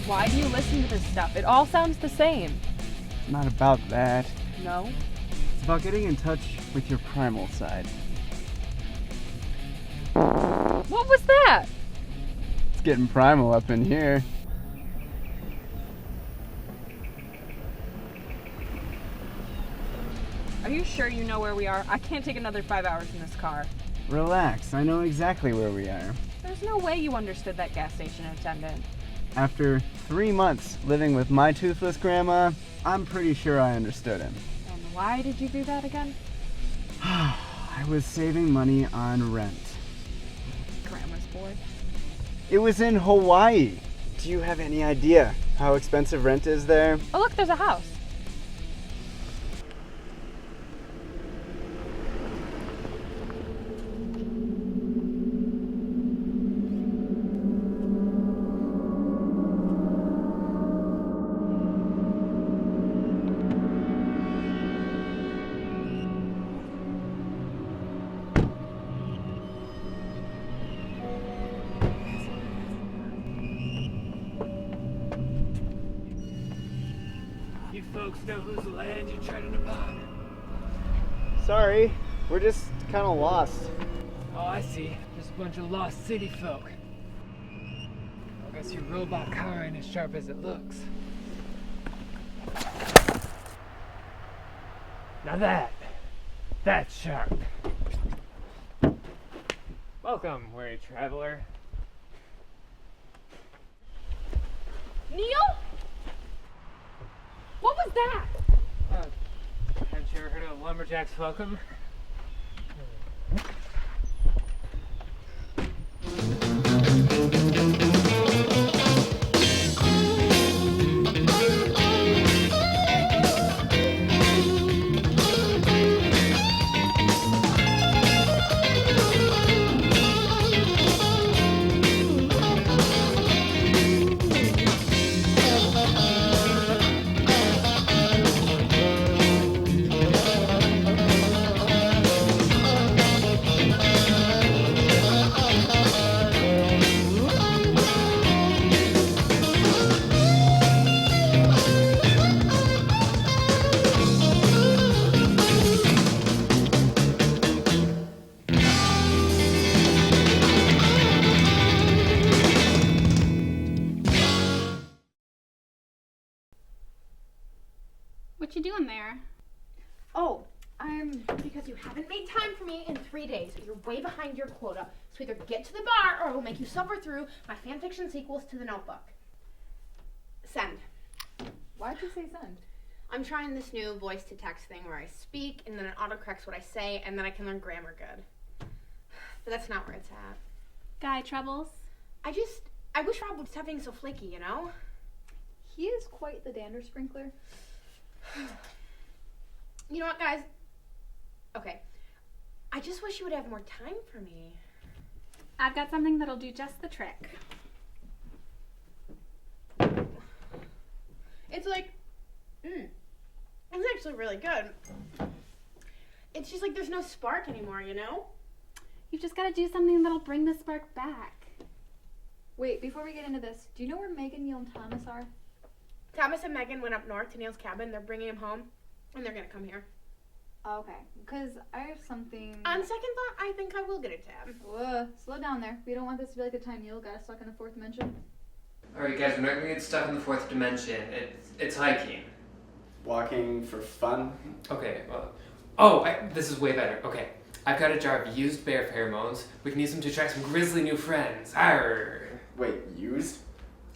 Why do you listen to this stuff? It all sounds the same. It's not about that. No? It's about getting in touch with your primal side. What was that? It's getting primal up in here. Are you sure you know where we are? I can't take another 5 hours in this car. Relax, I know exactly where we are. There's no way you understood that gas station attendant. After 3 months living with my toothless grandma, I'm pretty sure I understood him. And why did you do that again? I was saving money on rent. Grandma's boy. It was in Hawaii. Do you have any idea how expensive rent is there? Oh look, there's a house. You folks know whose land you're treading upon? Sorry, we're just kind of lost. Oh, I see. Just a bunch of lost city folk. I guess your robot car ain't as sharp as it looks. Now that's sharp. Welcome, weary traveler. Neil? What was that? Haven't you ever heard of Lumberjack's Welcome? What you doing there? Oh, because you haven't made time for me in 3 days. You're way behind your quota. So either get to the bar or I will make you suffer through my fanfiction sequels to The Notebook. Send. Why'd you say send? I'm trying this new voice-to-text thing where I speak and then it autocorrects what I say and then I can learn grammar good. But that's not where it's at. Guy troubles? I wish Rob would stop being so flaky, you know? He is quite the dander sprinkler. You know what, guys? Okay. I just wish you would have more time for me. I've got something that'll do just the trick. It's like, it's actually really good. It's just like there's no spark anymore, you know? You've just got to do something that'll bring the spark back. Wait, before we get into this, do you know where Megan, Neil, and Thomas are? Thomas and Megan went up north to Neil's cabin. They're bringing him home, and they're gonna come here. Oh, okay, because I have something... On second thought, I think I will get a tab. Whoa, slow down there. We don't want this to be like the time Neil got us stuck in the fourth dimension. Alright guys, we're not gonna get stuck in the fourth dimension. It's hiking. Walking for fun? Okay, well... this is way better. Okay, I've got a jar of used bear pheromones. We can use them to attract some grisly new friends. Arr! Wait, used?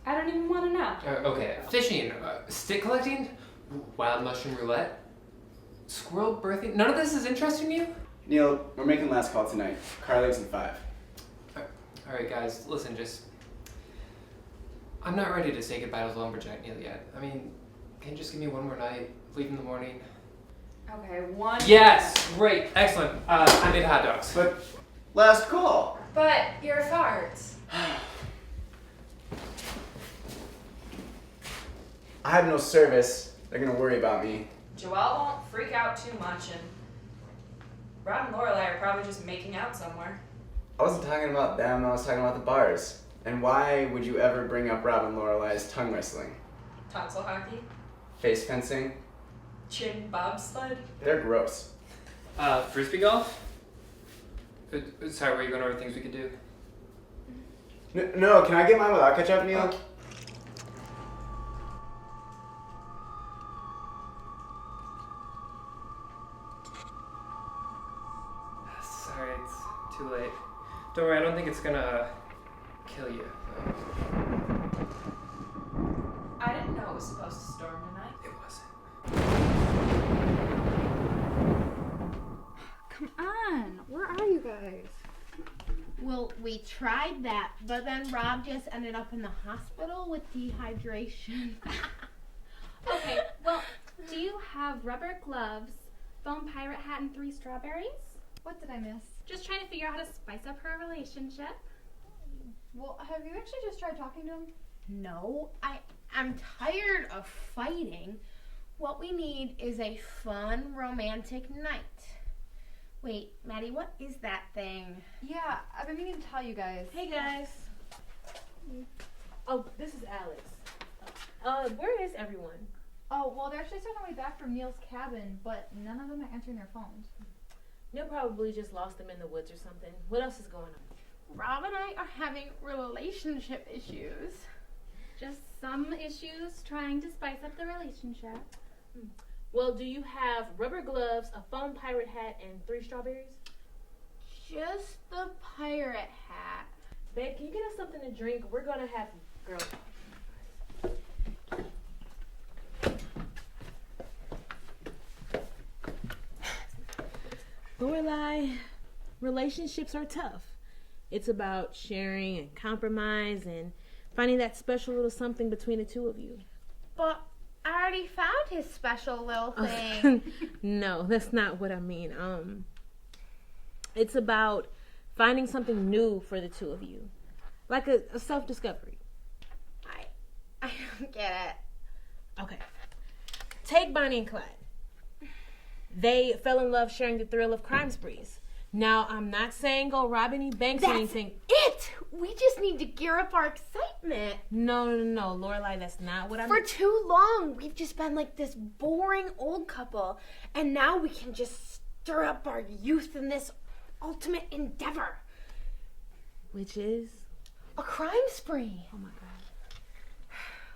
I don't even want to know. Okay, fishing, stick collecting, wild mushroom roulette, squirrel birthing. None of this is interesting to you? Neil, we're making last call tonight. Car leaves in 5. Alright guys, listen, I'm not ready to say goodbye to Lumberjack Neil yet. I mean, can you just give me one more night, leave in the morning? Okay, one. Yes! Great, excellent. I made hot dogs. But last call. But you're a fart. I have no service. They're gonna worry about me. Joelle won't freak out too much, and Rob and Lorelai are probably just making out somewhere. I wasn't talking about them, I was talking about the bars. And why would you ever bring up Rob and Lorelai's tongue wrestling? Tonsil hockey, Face fencing? chin bobsled. They're gross. Frisbee golf? Sorry, were you going over things we could do? No, can I get mine without ketchup, Neil? Sorry, it's too late. Don't worry, I don't think it's gonna kill you. I didn't know it was supposed to storm tonight. It wasn't. Come on, where are you guys? Well, we tried that, but then Rob just ended up in the hospital with dehydration. Okay, well, do you have rubber gloves, foam pirate hat, and 3 strawberries? What did I miss? Just trying to figure out how to spice up her relationship. Well, have you actually just tried talking to him? No, I'm tired of fighting. What we need is a fun, romantic night. Wait, Maddie, what is that thing? Yeah, I've been meaning to tell you guys. Hey guys. Oh, this is Alex. Where is everyone? Oh, well, they're actually on their way back from Neil's cabin, but none of them are answering their phones. Neil probably just lost them in the woods or something. What else is going on? Rob and I are having relationship issues. Just some issues trying to spice up the relationship. Well, do you have rubber gloves, a foam pirate hat, and 3 strawberries? Just the pirate hat. Babe, can you get us something to drink? We're gonna have girl talk. Lorelai, relationships are tough. It's about sharing and compromise and finding that special little something between the two of you. But I already found his special little thing. No, that's not what I mean. It's about finding something new for the two of you. Like a self-discovery. I don't get it. Okay. Take Bonnie and Clyde. They fell in love sharing the thrill of crime sprees. Now, I'm not saying go rob any banks or anything. It! We just need to gear up our excitement. No, Lorelai, that's not what I'm... For too long, we've just been like this boring old couple. And now we can just stir up our youth in this ultimate endeavor. Which is? A crime spree. Oh my God.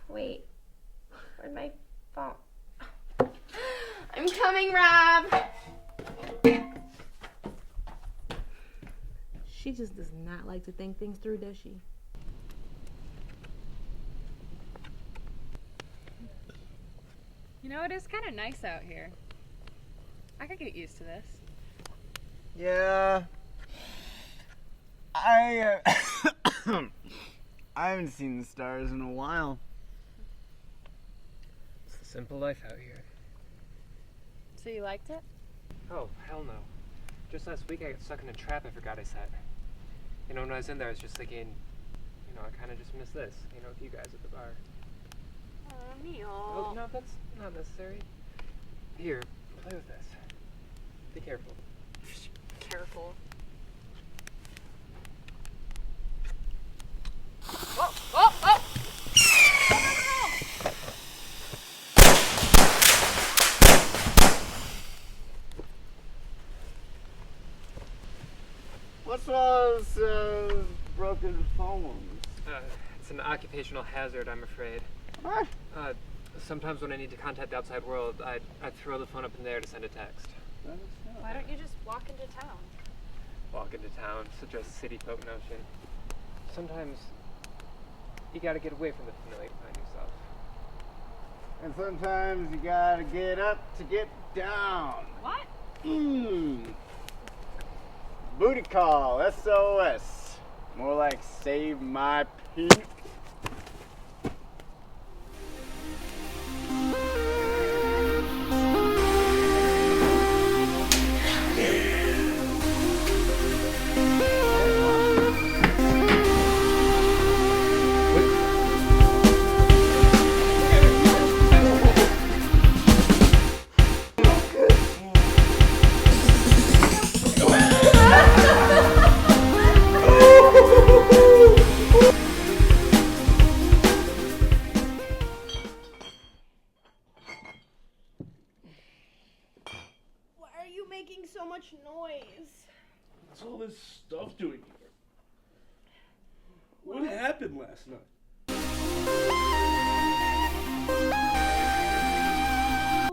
Wait. Where'd my phone? I'm coming, Rob. She just does not like to think things through, does she? You know, it is kind of nice out here. I could get used to this. Yeah. I haven't seen the stars in a while. It's the simple life out here. So you liked it? Oh, hell no. Just last week I got stuck in a trap I forgot I set. You know, when I was in there I was just thinking, you know, I kind of just miss this, you know, with you guys at the bar. Oh, Neil. Oh, no, that's not necessary. Here, play with this. Be careful. Careful. What's all those broken phones? It's an occupational hazard, I'm afraid. What? Sometimes when I need to contact the outside world, I throw the phone up in the air to send a text. Why don't you just walk into town? Walk into town, such a city folk notion. Sometimes you gotta get away from the familiar to find yourself. And sometimes you gotta get up to get down. What? Booty call, SOS. More like save my peep. making so much noise? What's all this stuff doing here? What happened last night?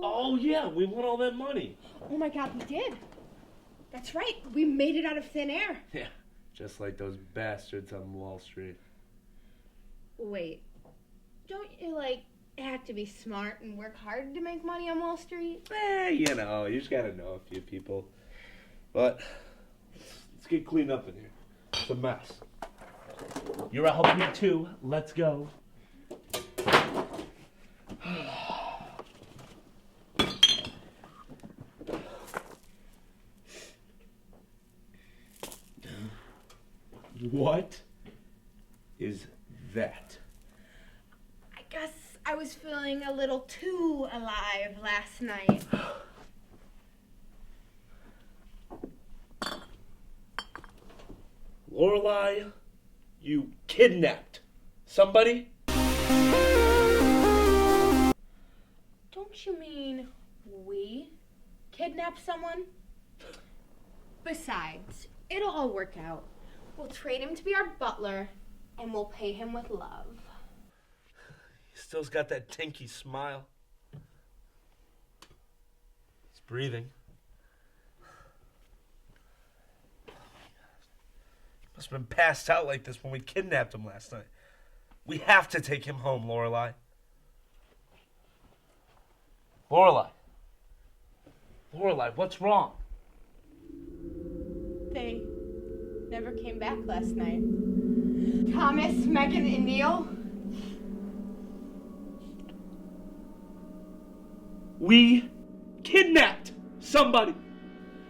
Oh yeah, we won all that money. Oh my god, we did. That's right, we made it out of thin air. Yeah, just like those bastards on Wall Street. Wait, don't you, have to be smart and work hard to make money on Wall Street? You just gotta know a few people. But, let's get cleaned up in here. It's a mess. You're helping me too. Let's go. What is that? I guess I was feeling a little too alive last night. Lorelai, you kidnapped somebody? Don't you mean we kidnapped someone? Besides, it'll all work out. We'll trade him to be our butler, and we'll pay him with love. He still's got that tinky smile. He's breathing. Must have been passed out like this when we kidnapped him last night. We have to take him home, Lorelai. Lorelai, what's wrong? They never came back last night. Thomas, Megan, and Neil. We kidnapped somebody.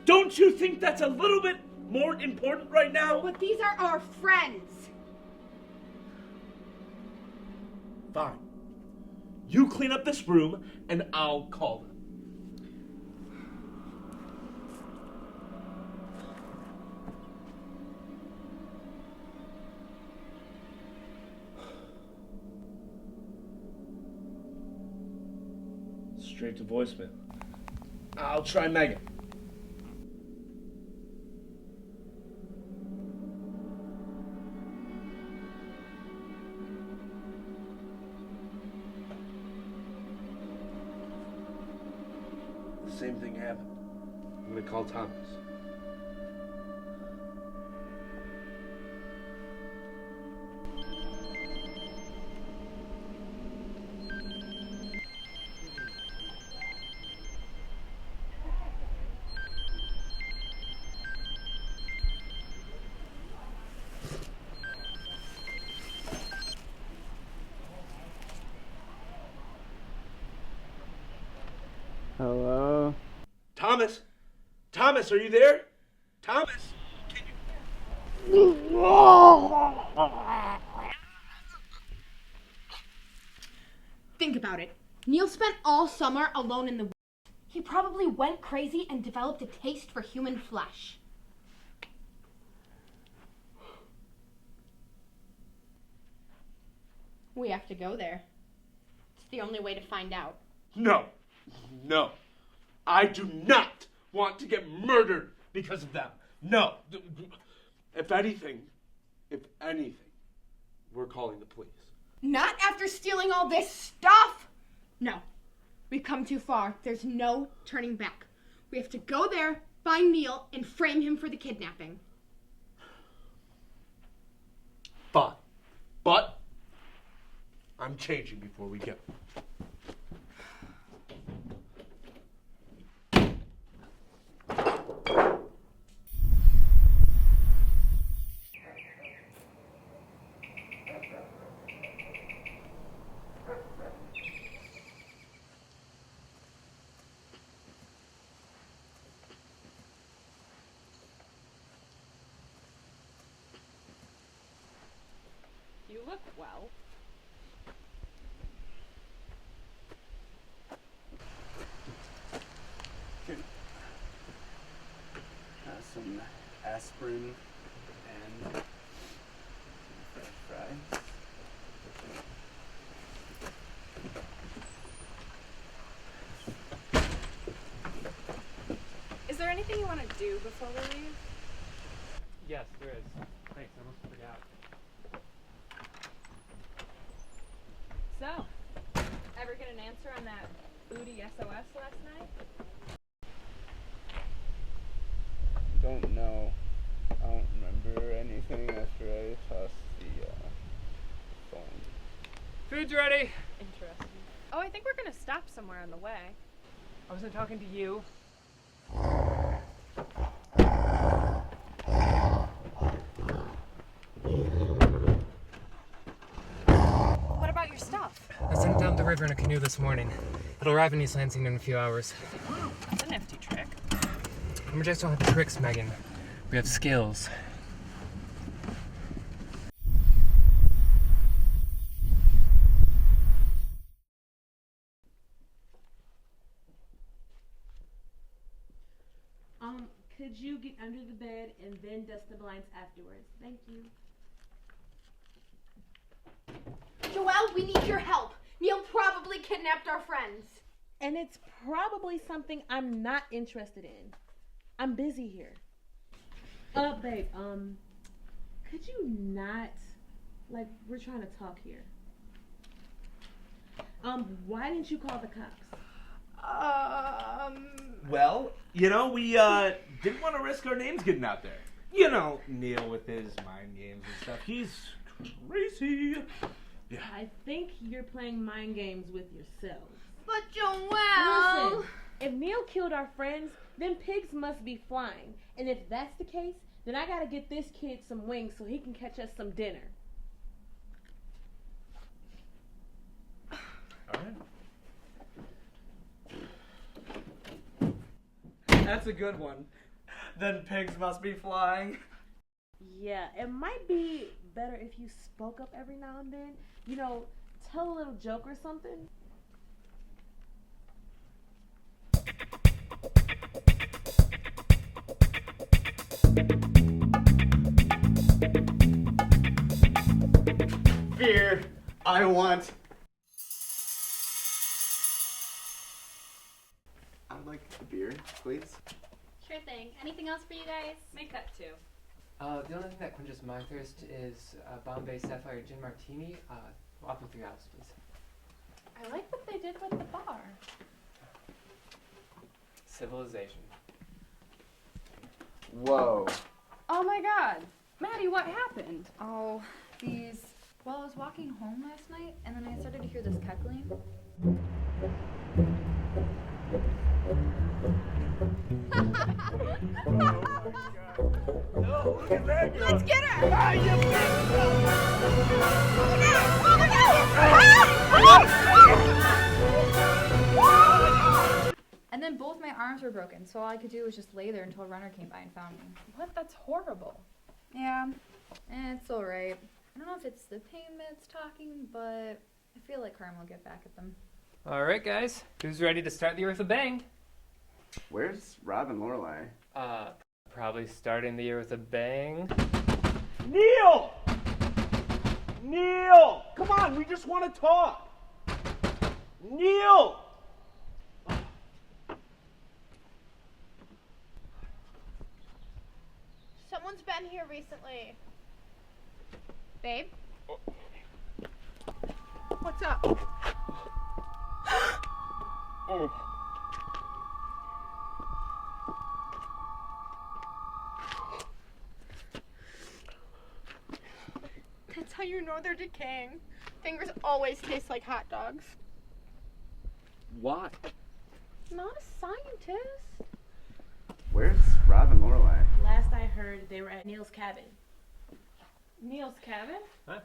Don't you think that's a little bit more important right now? But these are our friends. Fine. You clean up this room and I'll call them. Straight to voicemail. I'll try Megan. The same thing happened. I'm gonna call Thomas. Hello? Thomas? Thomas, are you there? Thomas? Think about it. Neil spent all summer alone in the woods. He probably went crazy and developed a taste for human flesh. We have to go there. It's the only way to find out. No. I do not want to get murdered because of them. No. If anything, we're calling the police. Not after stealing all this stuff! No. We've come too far. There's no turning back. We have to go there, find Neil, and frame him for the kidnapping. Fine. But I'm changing before we go. You look well. Some aspirin and some French fries. Is there anything anything you want to do before we leave? Yes, there is. Thanks, I almost forgot. So, ever get an answer on that booty SOS last night? Don't know. I don't remember anything after I tossed the phone. Food's ready. Interesting. Oh, I think we're gonna stop somewhere on the way. I wasn't talking to you. What about your stuff? I sent it down the river in a canoe this morning. It'll arrive in East Lansing in a few hours. That's a nifty trick. Lumberjacks don't have tricks, Megan. We have skills. Could you get under the bed and then dust the blinds afterwards? Thank you. Joelle, we need your help. Neil probably kidnapped our friends. And it's probably something I'm not interested in. I'm busy here. Babe, could you not, like, we're trying to talk here. Why didn't you call the cops? Well, you know, we didn't want to risk our names getting out there. You know, Neil with his mind games and stuff. He's crazy. Yeah. I think you're playing mind games with yourselves. But Joelle! Listen, if Neil killed our friends, then pigs must be flying. And if that's the case, then I gotta get this kid some wings so he can catch us some dinner. All right. That's a good one. Then pigs must be flying. Yeah, it might be better if you spoke up every now and then. You know, tell a little joke or something. Beer. I want. I would like a beer, please. Sure thing. Anything else for you guys? Make that two. The only thing that quenches my thirst is Bombay Sapphire Gin Martini. Up with your house, please. I like what they did with the bar. Civilization. Whoa. Oh my god. Maddie, what happened? Oh, these. Well, I was walking home last night, and then I started to hear this cackling. Let's get her! And then both my arms were broken, so all I could do was just lay there until a runner came by and found me. What? That's horrible. Yeah, it's alright. I don't know if it's the pain meds talking, but I feel like karma will get back at them. All right, guys. Who's ready to start the year with a bang? Where's Rob and Lorelai? Probably starting the year with a bang. Neil! Neil! Come on, we just want to talk. Neil! Someone's been here recently. Babe? What's up? That's how you know they're decaying. Fingers always taste like hot dogs. Why? Not a scientist. Where's Rob and Lorelai? Last I heard, they were at Neil's cabin. Neil's cabin? Huh?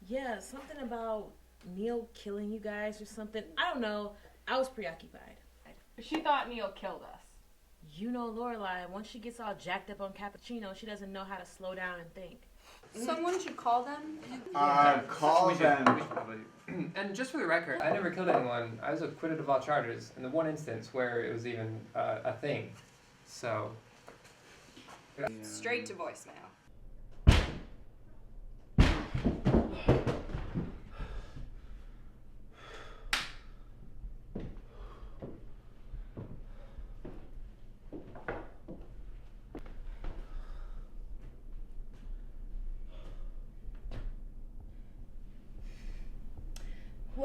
Yeah, something about Neil killing you guys or something. I don't know. I was preoccupied. She thought Neil killed us. You know Lorelai, once she gets all jacked up on cappuccino, she doesn't know how to slow down and think. Someone should call them. Call them. And just for the record, I never killed anyone. I was acquitted of all charges in the one instance where it was even a thing. So. Straight to voicemail.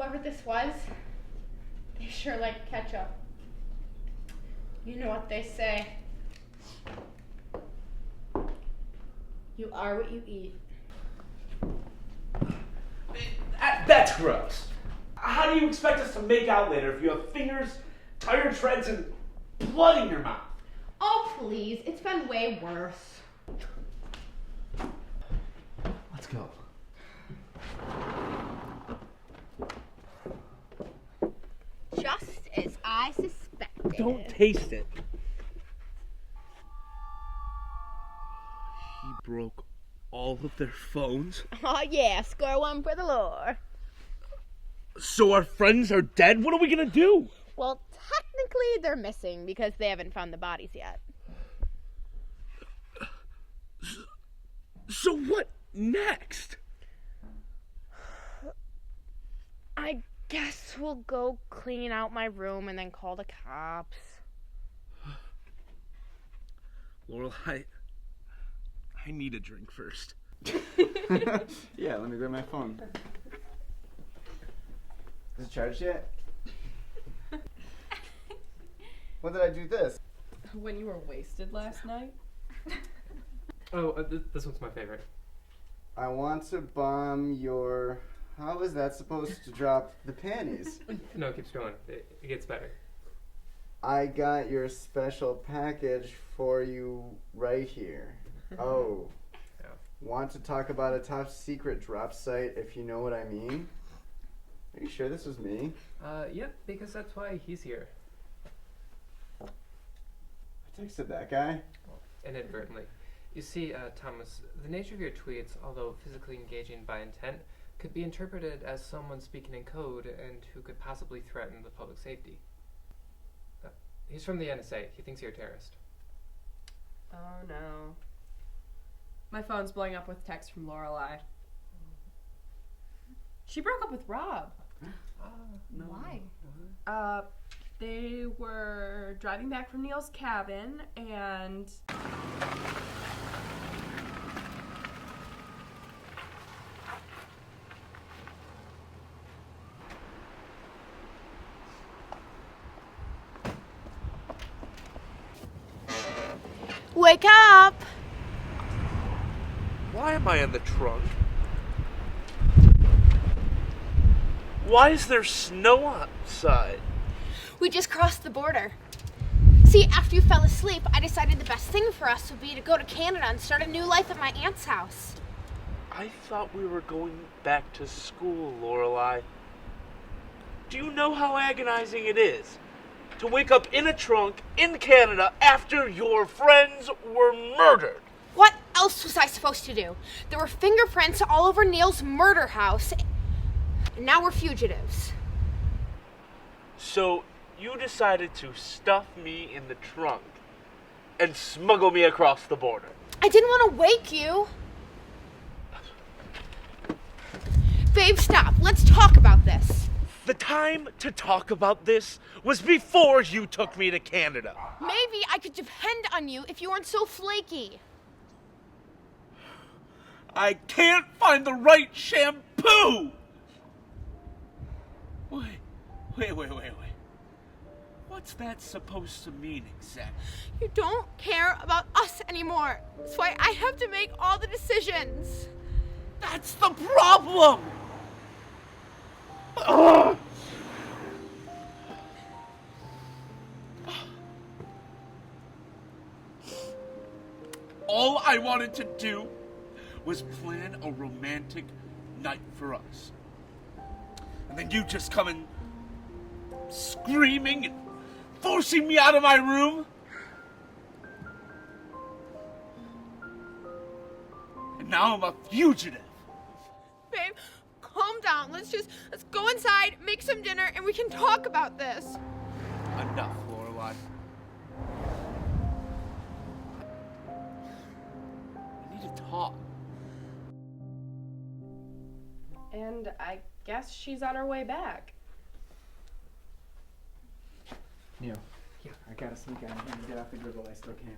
whoever this was, they sure like ketchup. You know what they say. You are what you eat. That's gross. How do you expect us to make out later if you have fingers, tire treads, and blood in your mouth? Oh, please. It's been way worse. Let's go. Just as I suspected. Don't taste it. He broke all of their phones. Oh, yeah. Score one for the lore. So our friends are dead? What are we gonna do? Well, technically they're missing because they haven't found the bodies yet. So what next? I guess we'll go clean out my room and then call the cops. Lorelai, I need a drink first. Yeah, let me grab my phone. Is it charged yet? When did I do this? When you were wasted last night? Oh, this one's my favorite. I want to bomb your... How is that supposed to drop the panties? No, it keeps going. It gets better. I got your special package for you right here. Oh. Yeah. Want to talk about a top secret drop site, if you know what I mean? Are you sure this was me? Yep, because that's why he's here. I texted that guy. Well, inadvertently. You see, Thomas, the nature of your tweets, although physically engaging by intent, could be interpreted as someone speaking in code and who could possibly threaten the public safety. He's from the NSA. He thinks you're a terrorist. Oh no. My phone's blowing up with texts from Lorelai. She broke up with Rob. No. Why? They were driving back from Neil's cabin and... Wake up! Why am I in the trunk? Why is there snow outside? We just crossed the border. See, after you fell asleep, I decided the best thing for us would be to go to Canada and start a new life at my aunt's house. I thought we were going back to school, Lorelai. Do you know how agonizing it is to wake up in a trunk in Canada after your friends were murdered? What else was I supposed to do? There were fingerprints all over Neil's murder house. And now we're fugitives. So you decided to stuff me in the trunk and smuggle me across the border. I didn't want to wake you. Babe, stop. Let's talk about this. The time to talk about this was before you took me to Canada. Maybe I could depend on you if you weren't so flaky. I can't find the right shampoo! Wait. What's that supposed to mean exactly? You don't care about us anymore. That's why I have to make all the decisions. That's the problem! Ugh. All I wanted to do was plan a romantic night for us. And then you just come in screaming and forcing me out of my room. And now I'm a fugitive. Babe, calm down. Let's go inside, make some dinner, and we can talk about this. Enough, Lorelai. I need to talk. And I guess she's on her way back. Neil. Yeah. I gotta sneak out here and get off the grid while I still can.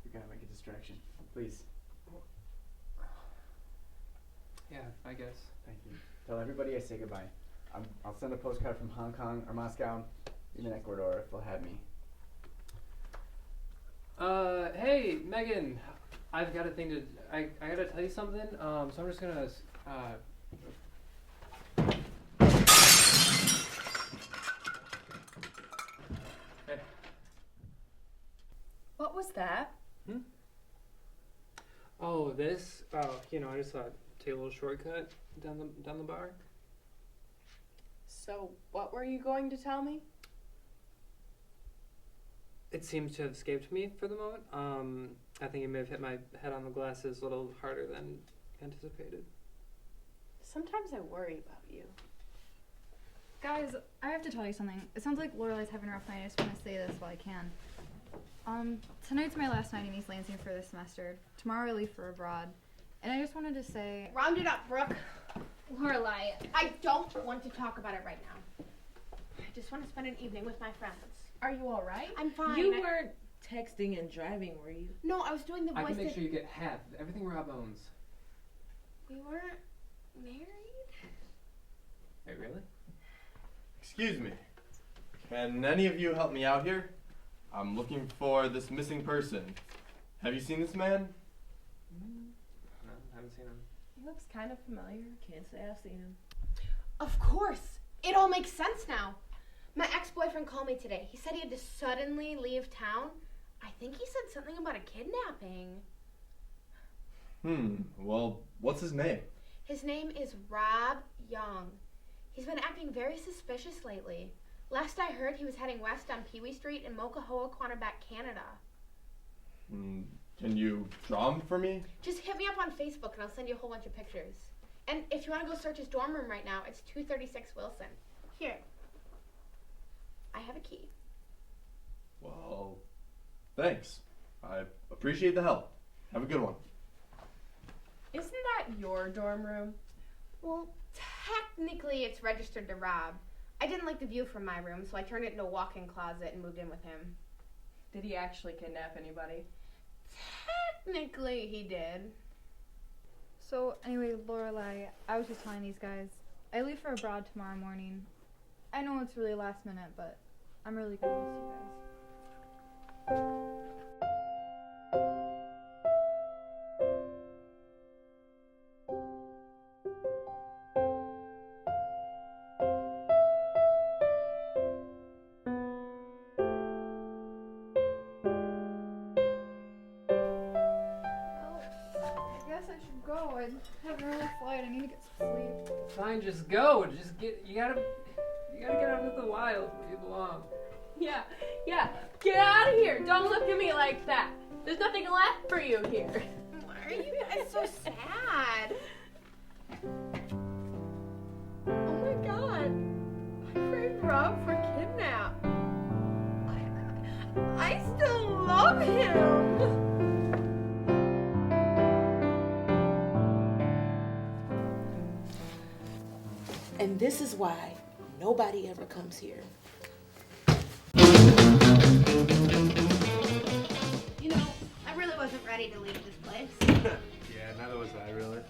We gotta make a distraction. Please. Yeah, I guess. Thank you. Tell everybody I say goodbye. I'll send a postcard from Hong Kong or Moscow, even Ecuador if they'll have me. Hey, Megan, I've got a thing to. I gotta tell you something. So I'm just gonna. Hey. What was that? Oh, this. Oh, I just thought take a little shortcut down the bar. So, what were you going to tell me? It seems to have escaped me for the moment. I think it may have hit my head on the glasses a little harder than anticipated. Sometimes I worry about you. Guys, I have to tell you something. It sounds like Lorelai's having a rough night. I just want to say this while I can. Tonight's my last night in East Lansing for this semester. Tomorrow I leave for abroad. And I just wanted to say... Round it up, Brooke. Lorelai, I don't want to talk about it right now. I just want to spend an evening with my friends. Are you all right? I'm fine. You weren't texting and driving, were you? No, I was doing the voice. I can make sure you get half of everything Rob owns. We weren't married? Wait, really? Excuse me. Can any of you help me out here? I'm looking for this missing person. Have you seen this man? No, I haven't seen him. He looks kind of familiar. Can't say I've seen him. Of course. It all makes sense now. My ex-boyfriend called me today. He said he had to suddenly leave town. I think he said something about a kidnapping. Well, what's his name? His name is Rob Young. He's been acting very suspicious lately. Last I heard, he was heading west on Pee-wee Street in Mokahoa, Quannaback, Canada. Can you draw him for me? Just hit me up on Facebook and I'll send you a whole bunch of pictures. And if you want to go search his dorm room right now, it's 236 Wilson. Here. I have a key. Well, thanks. I appreciate the help. Have a good one. Isn't that your dorm room? Well, technically it's registered to Rob. I didn't like the view from my room, so I turned it into a walk-in closet and moved in with him. Did he actually kidnap anybody? Technically he did. So, anyway, Lorelai, I was just telling these guys, I leave for abroad tomorrow morning. I know it's really last minute, but I'm really gonna miss you guys. I guess I should go. I have an early flight. I need to get some sleep. Fine, just go. You gotta get out into the wild where you belong. Yeah. Get out of here. Don't look at me like that. There's nothing left for you here. Why are you guys so sad? Oh my god. My friend Rob for kidnap. I still love him. And this is why nobody ever comes here. You know, I really wasn't ready to leave this place. Yeah, neither was I, really.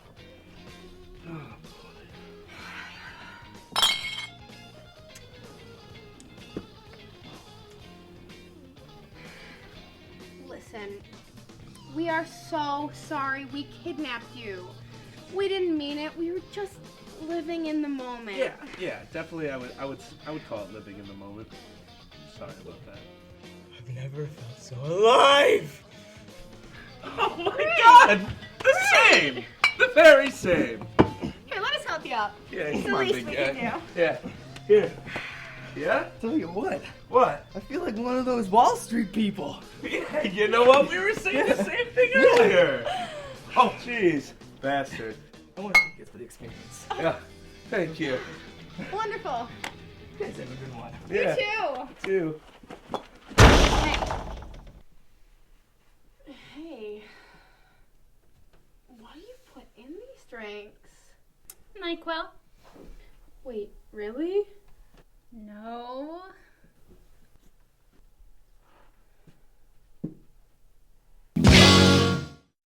Listen, we are so sorry we kidnapped you. We didn't mean it. We were just living in the moment. Yeah, definitely. I would call it living in the moment. Sorry about that. I've never felt so alive! Oh my god! The same! The very same! Here, let us help you up. Yeah, It's come the on, least big we guy. can Yeah, here. Yeah? Tell you what, What? I feel like one of those Wall Street people. Yeah, you know what? We were saying the same thing earlier! Oh, jeez. Bastard. I want to thank you for the experience. Yeah. Thank you. do. Wonderful. You guys have a good one. Yeah. You too. Too. Hey. What do you put in these drinks? NyQuil. Wait, really? No.